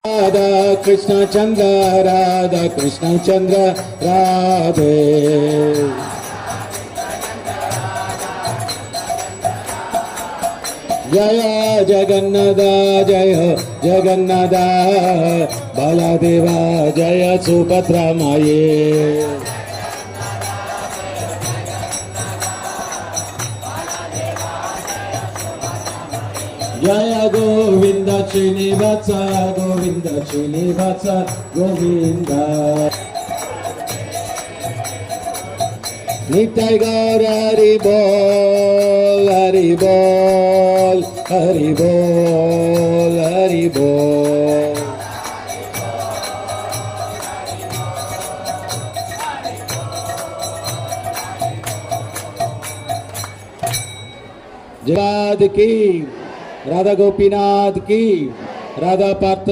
राधा कृष्ण चंद्र राधा कृष्ण चंद्र राधे जय जगन्नाथ जय जगन्नाथ बलदेवा जय सुभद्रा माये जय गोविंद श्रीनिवास गोविंद श्रीनिवास गोविंद नित्य गौर हरि बोल हरि बोल हरि बोल हरि बोल जगन्नाथ की राधा गोपीनाथ की राधा पार्थ